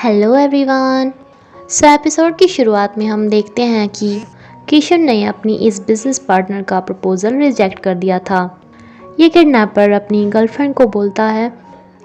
Hello everyone. Episode की शुरुआत में हम देखते हैं कि किशन ने अपनी इस बिजनेस पार्टनर का प्रपोज़ल रिजेक्ट कर दिया था। ये किडनैपर अपनी गर्लफ्रेंड को बोलता है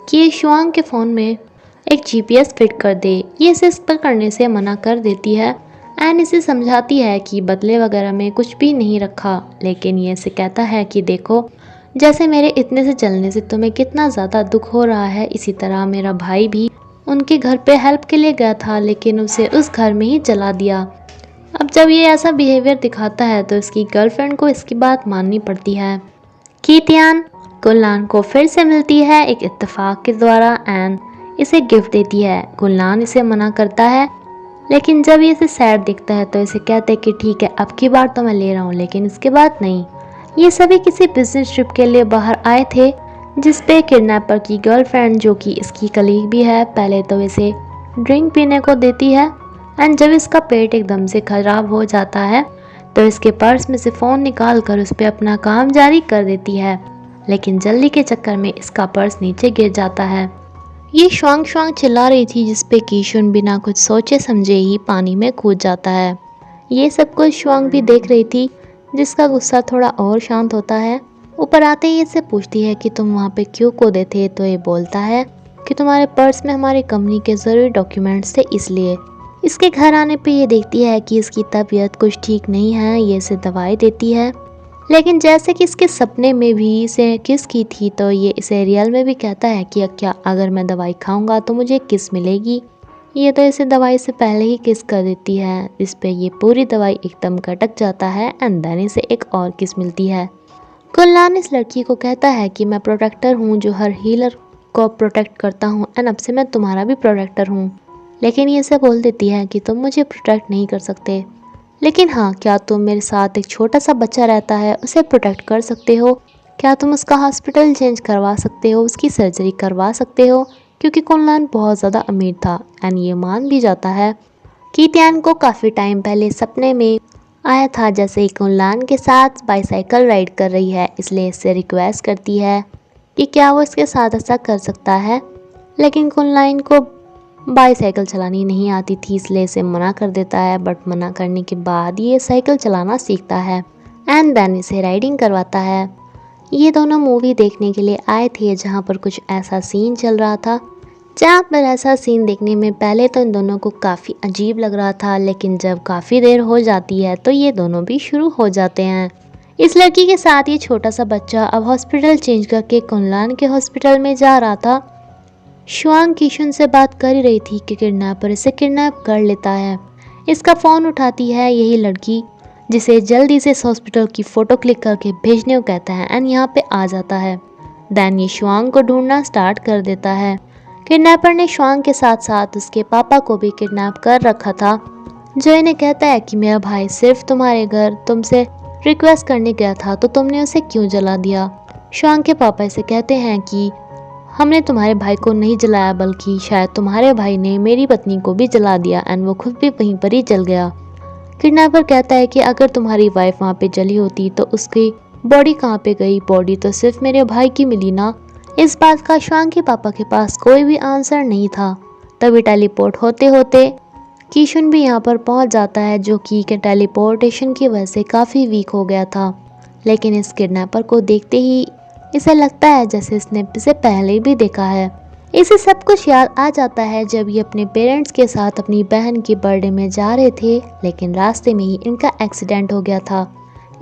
कि ये शुआंग के फ़ोन में एक जीपीएस फिट कर दे। ये इसे इस पर करने से मना कर देती है एंड इसे समझाती है कि बदले वगैरह में कुछ भी नहीं रखा, लेकिन ये इसे कहता है कि देखो, जैसे मेरे इतने से चलने से तुम्हें कितना ज़्यादा दुख हो रहा है, इसी तरह मेरा भाई भी उनके घर पे हेल्प के लिए गया था, लेकिन उसे उस घर में ही जला दिया। अब जब ये ऐसा बिहेवियर दिखाता है तो इसकी गर्लफ्रेंड को इसकी बात माननी पड़ती है। कीतियान गुलनान को फिर से मिलती है एक इत्तेफाक के द्वारा एंड इसे गिफ्ट देती है। गुलनान इसे मना करता है, लेकिन जब ये इसे सैड दिखता है तो इसे कहते हैं कि ठीक है, अब की बार तो मैं ले रहा हूँ, लेकिन इसके बाद नहीं। ये सभी किसी बिजनेस ट्रिप के लिए बाहर आए थे, जिस पे किडनैपर की गर्लफ्रेंड, जो कि इसकी कलीग भी है, पहले तो इसे ड्रिंक पीने को देती है एंड जब इसका पेट एकदम से खराब हो जाता है तो इसके पर्स में से फ़ोन निकाल कर उस पर अपना काम जारी कर देती है, लेकिन जल्दी के चक्कर में इसका पर्स नीचे गिर जाता है। ये श्वांग श्वांग चिल्ला रही थी, जिस पे कीशुन बिना कुछ सोचे समझे ही पानी में कूद जाता है। ये सब कुछ श्वांग भी देख रही थी, जिसका गुस्सा थोड़ा और शांत होता है। ऊपर आते ही इससे पूछती है कि तुम वहाँ पे क्यों कूदे थे, तो ये बोलता है कि तुम्हारे पर्स में हमारी कंपनी के ज़रूरी डॉक्यूमेंट्स थे, इसलिए। इसके घर आने पे ये देखती है कि इसकी तबीयत कुछ ठीक नहीं है। ये इसे दवाई देती है, लेकिन जैसे कि इसके सपने में भी इसे किस की थी, तो ये इसे रियल में भी कहता है कि क्या अगर मैं दवाई खाऊंगा तो मुझे किस मिलेगी। ये तो इसे दवाई से पहले ही किस कर देती है। इस पे ये पूरी दवाई एकदम कटक जाता है एंड देन इसे एक और किस मिलती है। गुलनान इस लड़की को कहता है कि मैं प्रोटेक्टर हूँ जो हर हीलर को प्रोटेक्ट करता हूँ एंड अब से मैं तुम्हारा भी प्रोटेक्टर हूँ, लेकिन ये इसे बोल देती है कि तुम मुझे प्रोटेक्ट नहीं कर सकते, लेकिन हाँ, क्या तुम मेरे साथ एक छोटा सा बच्चा रहता है उसे प्रोटेक्ट कर सकते हो? क्या तुम उसका हॉस्पिटल चेंज करवा सकते हो, उसकी सर्जरी करवा सकते हो? क्योंकि गुलनान बहुत ज़्यादा अमीर था एंड ये मान भी जाता है। कीतियान को काफ़ी टाइम पहले सपने में आया था जैसे ही गुलनान के साथ बाईसाइकिल राइड कर रही है, इसलिए इससे रिक्वेस्ट करती है कि क्या वो इसके साथ ऐसा कर सकता है, लेकिन गुलनान को बाईसाइकिल चलानी नहीं आती थी, इसलिए इसे मना कर देता है। बट मना करने के बाद ये साइकिल चलाना सीखता है एंड देन इसे राइडिंग करवाता है। ये दोनों मूवी देखने के लिए आए थे जहाँ पर कुछ ऐसा सीन चल रहा था, जहाँ पर ऐसा सीन देखने में पहले तो इन दोनों को काफ़ी अजीब लग रहा था, लेकिन जब काफ़ी देर हो जाती है तो ये दोनों भी शुरू हो जाते हैं। इस लड़की के साथ ये छोटा सा बच्चा अब हॉस्पिटल चेंज करके गुलनान के हॉस्पिटल में जा रहा था। शुआंग किशन से बात कर ही रही थी कि किडनैपर इसे किडनैप कर लेता है। इसका फ़ोन उठाती है यही लड़की, जिसे जल्दी से इस हॉस्पिटल की फ़ोटो क्लिक करके भेजने को कहता है एंड यहाँ पे आ जाता है। देन ये शुआंग को ढूंढना स्टार्ट कर देता है। किडनैपर ने शुआंग के साथ साथ उसके पापा को भी किडनैप कर रखा था, जो इन्हें कहता है कि मेरा भाई सिर्फ तुम्हारे घर तुमसे रिक्वेस्ट करने गया था, तो तुमने उसे क्यों जला दिया। शुआंग के पापा इसे कहते हैं कि हमने तुम्हारे भाई को नहीं जलाया, बल्कि शायद तुम्हारे भाई ने मेरी पत्नी को भी जला दिया एंड वो खुद भी वहीं पर ही जल गया। किडनैपर कहता है कि अगर तुम्हारी वाइफ वहाँ पे जली होती तो उसकी बॉडी कहाँ पे गई, बॉडी तो सिर्फ मेरे भाई की मिली ना। इस बात का शुआंग के पापा के पास कोई भी आंसर नहीं था। तभी टेलीपोर्ट होते होते कीशुन भी यहाँ पर पहुँच जाता है, जो कि टेलीपोर्टेशन की वजह से काफ़ी वीक हो गया था, लेकिन इस किडनैपर को देखते ही इसे लगता है जैसे इसने इसे पहले भी देखा है। इसे सब कुछ याद आ जाता है जब ये अपने पेरेंट्स के साथ अपनी बहन के बर्थडे में जा रहे थे, लेकिन रास्ते में ही इनका एक्सीडेंट हो गया था।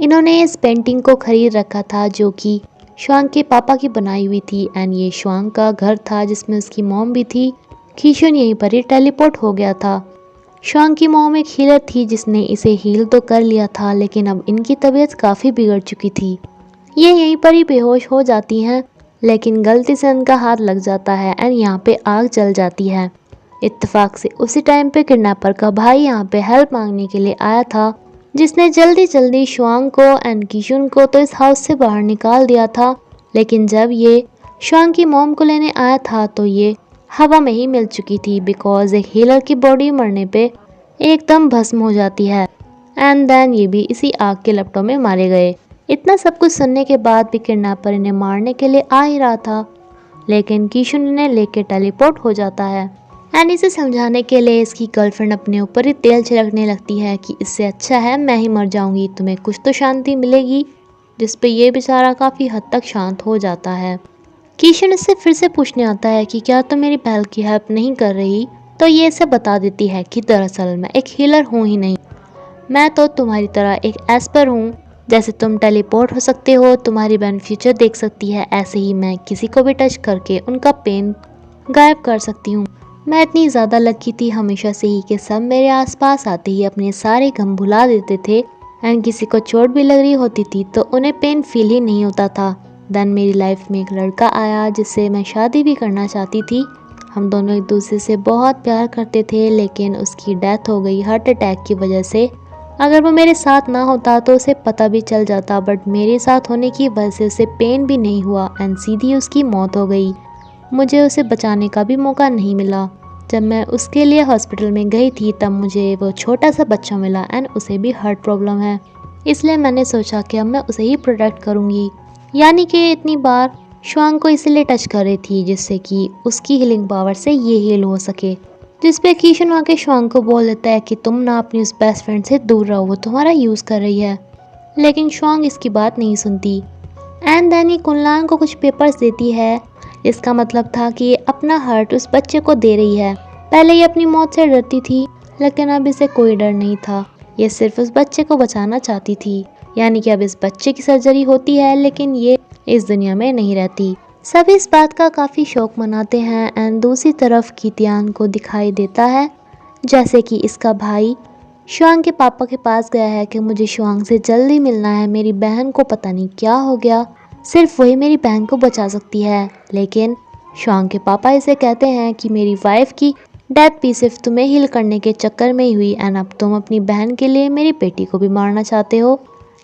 इन्होंने इस पेंटिंग को खरीद रखा था जो कि शुआंग के पापा की बनाई हुई थी एंड ये शुआंग का घर था जिसमें उसकी मॉम भी थी। कीशुन यहीं पर ही टेलीपोर्ट हो गया था। शुआंग की मॉम एक हीलर थी जिसने इसे हील तो कर लिया था, लेकिन अब इनकी तबीयत काफ़ी बिगड़ चुकी थी। ये यहीं पर ही बेहोश हो जाती हैं, लेकिन गलती से उनका हाथ लग जाता है एंड यहाँ पे आग जल जाती है। इत्तेफाक से उसी टाइम पे किडनैपर का भाई यहाँ पे हेल्प मांगने के लिए आया था, जिसने जल्दी जल्दी शुआंग को एंड कीशुन को तो इस हाउस से बाहर निकाल दिया था, लेकिन जब ये शुआंग की मॉम को लेने आया था तो ये हवा में ही मिल चुकी थी, बिकॉज एक हीलर की बॉडी मरने पे एकदम भस्म हो जाती है एंड देन ये भी इसी आग के लपटों में मारे गए। इतना सब कुछ सुनने के बाद भी किडनैपर इन्हें मारने के लिए आ ही रहा था, लेकिन कीशुन इन्हें लेके टेलीपोर्ट हो जाता है एंड इसे समझाने के लिए इसकी गर्लफ्रेंड अपने ऊपर ही तेल छिड़कने लगती है कि इससे अच्छा है मैं ही मर जाऊंगी, तुम्हें कुछ तो शांति मिलेगी, जिस पे ये बेचारा काफ़ी हद तक शांत हो जाता है। कीशन इससे फिर से पूछने आता है कि क्या तुम मेरी पहल की हेल्प नहीं कर रही, तो ये इसे बता देती है कि दरअसल मैं एक हीलर हूँ ही नहीं, मैं तो तुम्हारी तरह एक एस्पर हूँ। जैसे तुम टेलीपोर्ट हो सकते हो, तुम्हारी बहन फ्यूचर देख सकती है, ऐसे ही मैं किसी को भी टच करके उनका पेन गायब कर सकती हूँ। मैं इतनी ज़्यादा लकी थी हमेशा से ही कि सब मेरे आसपास आते ही अपने सारे गम भुला देते थे, एंड किसी को चोट भी लग रही होती थी तो उन्हें पेन फील ही नहीं होता था। देन मेरी लाइफ में एक लड़का आया जिससे मैं शादी भी करना चाहती थी। हम दोनों एक दूसरे से बहुत प्यार करते थे, लेकिन उसकी डेथ हो गई हार्ट अटैक की वजह से। अगर वो मेरे साथ ना होता तो उसे पता भी चल जाता, बट मेरे साथ होने की वजह से उसे पेन भी नहीं हुआ एंड सीधी उसकी मौत हो गई। मुझे उसे बचाने का भी मौका नहीं मिला। जब मैं उसके लिए हॉस्पिटल में गई थी तब मुझे वो छोटा सा बच्चा मिला एंड उसे भी हार्ट प्रॉब्लम है, इसलिए मैंने सोचा कि अब मैं उसे ही प्रोटेक्ट करूँगी। यानी कि इतनी बार श्वांग को इसलिए टच कर रही थी जिससे कि उसकी हीलिंग पावर से ये हील हो सके। जिस पे कीशन आके श्वांग को बोल देता है कि तुम ना अपनी उस बेस्ट फ्रेंड से दूर रहो, वो तुम्हारा यूज़ कर रही है। लेकिन श्वांग इसकी बात नहीं सुनती। एंड देन ही कुनलान को कुछ पेपर्स देती है। इसका मतलब था कि ये अपना हार्ट उस बच्चे को दे रही है। पहले ये अपनी मौत से डरती थी, लेकिन अब इसे कोई डर नहीं था। ये सिर्फ उस बच्चे को बचाना चाहती थी। यानी कि अब इस बच्चे की सर्जरी होती है, लेकिन ये इस दुनिया में नहीं रहती। सभी इस बात का काफ़ी शौक मनाते हैं। एंड दूसरी तरफ कीतियान को दिखाई देता है जैसे कि इसका भाई श्वांग के पापा के पास गया है कि मुझे श्वांग से जल्दी मिलना है, मेरी बहन को पता नहीं क्या हो गया, सिर्फ वही मेरी बहन को बचा सकती है। लेकिन श्वांग के पापा इसे कहते हैं कि मेरी वाइफ की डेथ भी सिर्फ तुम्हें हील करने के चक्कर में ही हुई, एंड अब तुम अपनी बहन के लिए मेरी बेटी को भी मारना चाहते हो।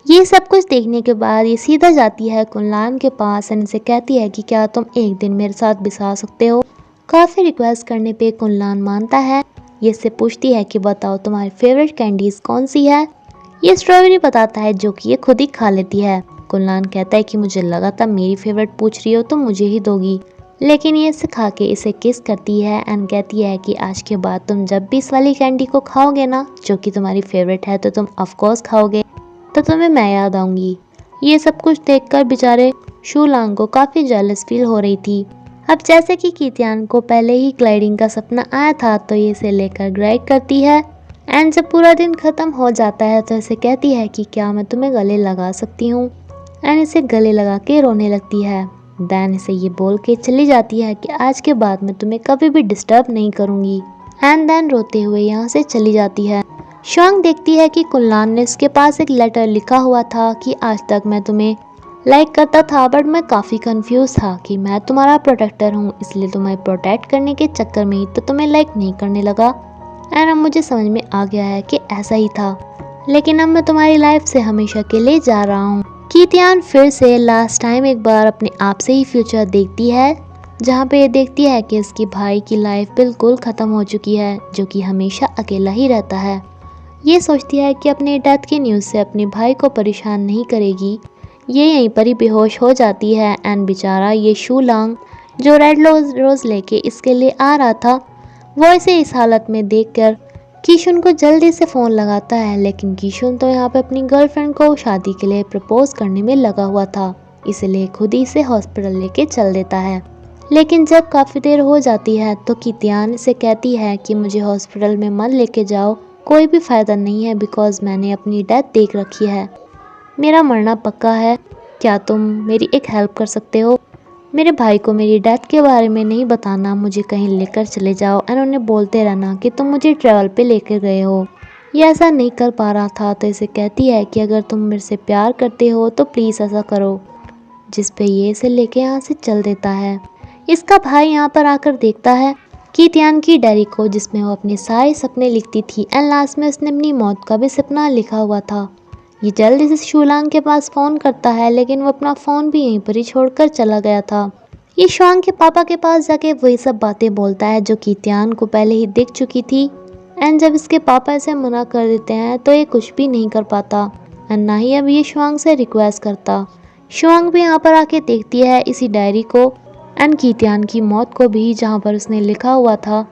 ये सब कुछ देखने के बाद ये सीधा जाती है कुनलान के पास एंड इसे कहती है कि क्या तुम एक दिन मेरे साथ बिता सकते हो। काफ़ी रिक्वेस्ट करने पे कुनलान मानता है। ये इससे पूछती है कि बताओ तुम्हारी फेवरेट कैंडीज कौन सी है। ये स्ट्रॉबेरी बताता है जो कि ये खुद ही खा लेती है। कुनलान कहता है कि मुझे लगा था मेरी फेवरेट पूछ रही हो तो मुझे ही दोगी, लेकिन ये इसे खा के इसे किस करती है एंड कहती है कि आज के बाद तुम जब भी इस वाली कैंडी को खाओगे ना, जो कि तुम्हारी फेवरेट है, तो तुम ऑफकोर्स खाओगे, तो तुम्हें मैं याद आऊँगी। ये सब कुछ देखकर बेचारे शूलांग को काफ़ी जेलस फील हो रही थी। अब जैसे कि कीतियान को पहले ही ग्लाइडिंग का सपना आया था तो ये इसे लेकर ग्लाइड करती है। एंड जब पूरा दिन ख़त्म हो जाता है तो इसे कहती है कि क्या मैं तुम्हें गले लगा सकती हूँ, एंड इसे गले लगा के रोने लगती है। दैन इसे ये बोल के चली जाती है कि आज के बाद मैं तुम्हें कभी भी डिस्टर्ब नहीं करूँगी, एंड दैन रोते हुए यहाँ से चली जाती है। श्वांग देखती है कि कुनलान ने इसके पास एक लेटर लिखा हुआ था कि आज तक मैं तुम्हें लाइक करता था, बट मैं काफ़ी कंफ्यूज था कि मैं तुम्हारा प्रोटेक्टर हूँ, इसलिए तुम्हें प्रोटेक्ट करने के चक्कर में ही तो तुम्हें लाइक नहीं करने लगा। एंड अब मुझे समझ में आ गया है कि ऐसा ही था, लेकिन अब मैं तुम्हारी लाइफ से हमेशा के लिए जा रहा हूँ। कीतियान फिर से लास्ट टाइम एक बार अपने आप से ही फ्यूचर देखती है, जहाँ पे ये देखती है कि इसकी भाई की लाइफ बिल्कुल ख़त्म हो चुकी है, जो कि हमेशा अकेला ही रहता है। ये सोचती है कि अपने डेथ की न्यूज़ से अपने भाई को परेशान नहीं करेगी। ये यहीं पर ही बेहोश हो जाती है। एंड बेचारा ये शूलांग जो रेड रोज़ लेके इसके लिए आ रहा था, वो इसे इस हालत में देखकर कीशुन को जल्दी से फ़ोन लगाता है। लेकिन कीशुन तो यहाँ पे अपनी गर्लफ्रेंड को शादी के लिए प्रपोज करने में लगा हुआ था, इसलिए खुद ही इसे हॉस्पिटल लेके चल देता है। लेकिन जब काफ़ी देर हो जाती है तो कीतियान इसे कहती है कि मुझे हॉस्पिटल में मत लेके जाओ, कोई भी फ़ायदा नहीं है, बिकॉज़ मैंने अपनी डेथ देख रखी है, मेरा मरना पक्का है। क्या तुम मेरी एक हेल्प कर सकते हो? मेरे भाई को मेरी डेथ के बारे में नहीं बताना, मुझे कहीं लेकर चले जाओ एंड उन्हें बोलते रहना कि तुम मुझे ट्रैवल पे लेकर गए हो। ये ऐसा नहीं कर पा रहा था तो इसे कहती है कि अगर तुम मेरे से प्यार करते हो तो प्लीज़ ऐसा करो, जिस पे ये इसे लेके यहाँ से चल देता है। इसका भाई यहाँ पर आकर देखता है कीतियान की डायरी को, जिसमें वो अपने सारे सपने लिखती थी एंड लास्ट में उसने अपनी मौत का भी सपना लिखा हुआ था। ये जल्दी से शूलांग के पास फ़ोन करता है, लेकिन वो अपना फ़ोन भी यहीं पर ही छोड़कर चला गया था। ये श्वांग के पापा के पास जाके वही सब बातें बोलता है जो कीतियान को पहले ही दिख चुकी थी। एंड जब इसके पापा इसे मना कर देते हैं तो ये कुछ भी नहीं कर पाता एंड ना ही अब ये श्वांग से रिक्वेस्ट करता। श्वांग भी यहाँ पर आके देखती है इसी डायरी को एंड कीतियान की मौत को भी, जहाँ पर उसने लिखा हुआ था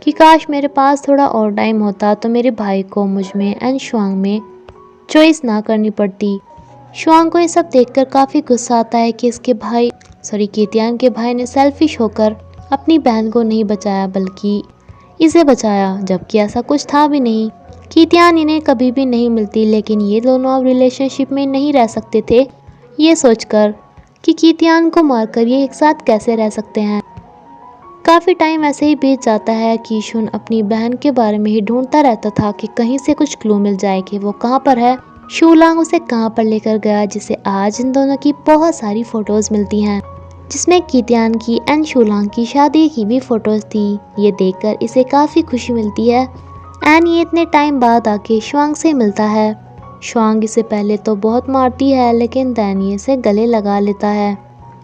कि काश मेरे पास थोड़ा और टाइम होता तो मेरे भाई को मुझ में एंड शुआंग में चॉइस ना करनी पड़ती। शुआंग को ये सब देखकर काफ़ी गुस्सा आता है कि कीतियान के भाई ने सेल्फिश होकर अपनी बहन को नहीं बचाया बल्कि इसे बचाया, जबकि ऐसा कुछ था भी नहीं। कीतियान इन्हें कभी भी नहीं मिलती, लेकिन ये दोनों अब रिलेशनशिप में नहीं रह सकते थे, ये सोचकर कि कीतियान को मारकर ये एक साथ कैसे रह सकते हैं। काफ़ी टाइम ऐसे ही बीत जाता है कि शुन अपनी बहन के बारे में ही ढूंढता रहता था कि कहीं से कुछ क्लू मिल जाए कि वो कहाँ पर है। शूलांग उसे कहाँ पर लेकर गया, जिसे आज इन दोनों की बहुत सारी फ़ोटोज़ मिलती हैं, जिसमें कीतियान की एंड शूलांग की शादी की भी फ़ोटोज़ थी। ये देखकर इसे काफ़ी खुशी मिलती है एंड ये इतने टाइम बाद आके शुआंग से मिलता है। शुआंग इसे पहले तो बहुत मारती है, लेकिन दैन ये इसे गले लगा लेता है।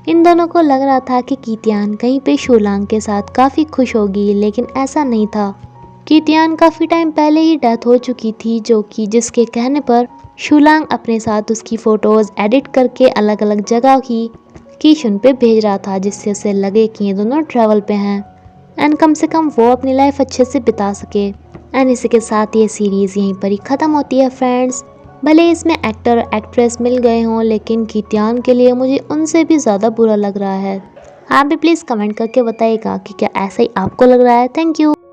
इन दोनों को लग रहा था कि कीतियान कहीं पे शूलांग के साथ काफ़ी खुश होगी, लेकिन ऐसा नहीं था। कीतियान काफ़ी टाइम पहले ही डेथ हो चुकी थी, जिसके कहने पर शूलांग अपने साथ उसकी फ़ोटोज़ एडिट करके अलग अलग जगह की कीशुन पे भेज रहा था, जिससे उसे लगे कि ये दोनों ट्रैवल पे हैं एंड कम से कम वो अपनी लाइफ अच्छे से बिता सके। एंड इसी के साथ ये सीरीज़ यहीं पर ही ख़त्म होती है फ्रेंड्स। भले इसमें एक्टर एक्ट्रेस मिल गए हों, लेकिन कीतियान के लिए मुझे उनसे भी ज़्यादा बुरा लग रहा है। आप भी प्लीज़ कमेंट करके बताइएगा कि क्या ऐसा ही आपको लग रहा है। Thank you.